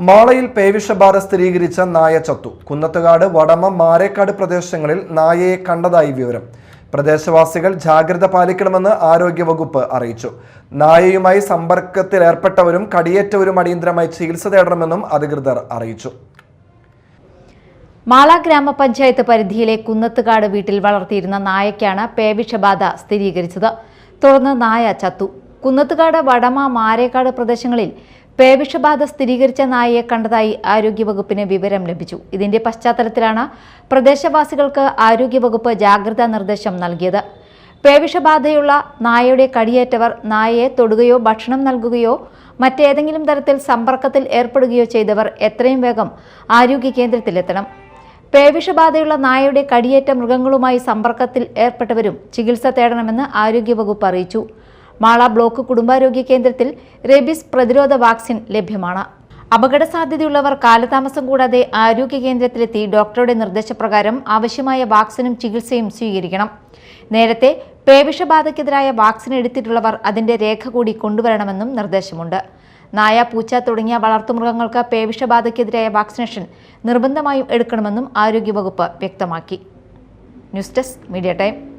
മാളയിൽ പേവിഷബാധ സ്ഥിരീകരിച്ച നായ ചത്തു. കുന്നത്തുകാട്, വടമ, മാരേക്കാട് പ്രദേശങ്ങളിൽ നായയെ കണ്ടതായി വിവരം. പ്രദേശവാസികൾ ജാഗ്രത പാലിക്കണമെന്ന് ആരോഗ്യവകുപ്പ് അറിയിച്ചു. നായയുമായി സമ്പർക്കത്തിലേർപ്പെട്ടവരും കടിയേറ്റവരും അടിയന്തരമായി ചികിത്സ തേടണമെന്നും അധികൃതർ അറിയിച്ചു. മാള ഗ്രാമപഞ്ചായത്ത് പരിധിയിലെ കുന്നത്തുകാട് വീട്ടിൽ വളർത്തിയിരുന്ന നായയ്ക്കാണ് പേവിഷബാധ സ്ഥിരീകരിച്ചത്. തുടർന്ന് നായ ചത്തു. കുന്നത്തുകാട്, വടമ, മാരേക്കാട് പ്രദേശങ്ങളിൽ പേവിഷബാധ സ്ഥിരീകരിച്ച നായയെ കണ്ടതായി ആരോഗ്യവകുപ്പിന് വിവരം ലഭിച്ചു. ഇതിന്റെ പശ്ചാത്തലത്തിലാണ് പ്രദേശവാസികൾക്ക് ആരോഗ്യവകുപ്പ് ജാഗ്രതാ നിർദ്ദേശം നൽകിയത്. പേവിഷബാധയുള്ള നായയുടെ കടിയേറ്റവർ നായയെ തൊടുകയോ ഭക്ഷണം നൽകുകയോ മറ്റേതെങ്കിലും തരത്തിൽ സമ്പർക്കത്തിൽ ഏർപ്പെടുകയോ ചെയ്തവർ എത്രയും വേഗം ആരോഗ്യ കേന്ദ്രത്തിലെത്തണം. പേവിഷബാധയുള്ള നായയുടെ കടിയേറ്റ മൃഗങ്ങളുമായി സമ്പർക്കത്തിൽ ഏർപ്പെട്ടവരും ചികിത്സ തേടണമെന്ന് ആരോഗ്യവകുപ്പ് അറിയിച്ചു. മാള ബ്ലോക്ക് കുടുംബാരോഗ്യ കേന്ദ്രത്തിൽ റേബീസ് പ്രതിരോധ വാക്സിൻ ലഭ്യമാണ്. അപകട സാധ്യതയുള്ളവർ കാലതാമസം കൂടാതെ ആരോഗ്യ കേന്ദ്രത്തിലെത്തി ഡോക്ടറുടെ നിർദ്ദേശപ്രകാരം ആവശ്യമായ വാക്സിനും ചികിത്സയും സ്വീകരിക്കണം. നേരത്തെ പേവിഷബാധയ്ക്കെതിരായ വാക്സിൻ എടുത്തിട്ടുള്ളവർ അതിന്റെ രേഖ കൂടി കൊണ്ടുവരണമെന്നും നിർദ്ദേശമുണ്ട്. നായ, പൂച്ച തുടങ്ങിയ വളർത്തുമൃഗങ്ങൾക്ക് പേവിഷബാധയ്ക്കെതിരായ വാക്സിനേഷൻ നിർബന്ധമായും എടുക്കണമെന്നും ആരോഗ്യവകുപ്പ് വ്യക്തമാക്കി. News desk, media time.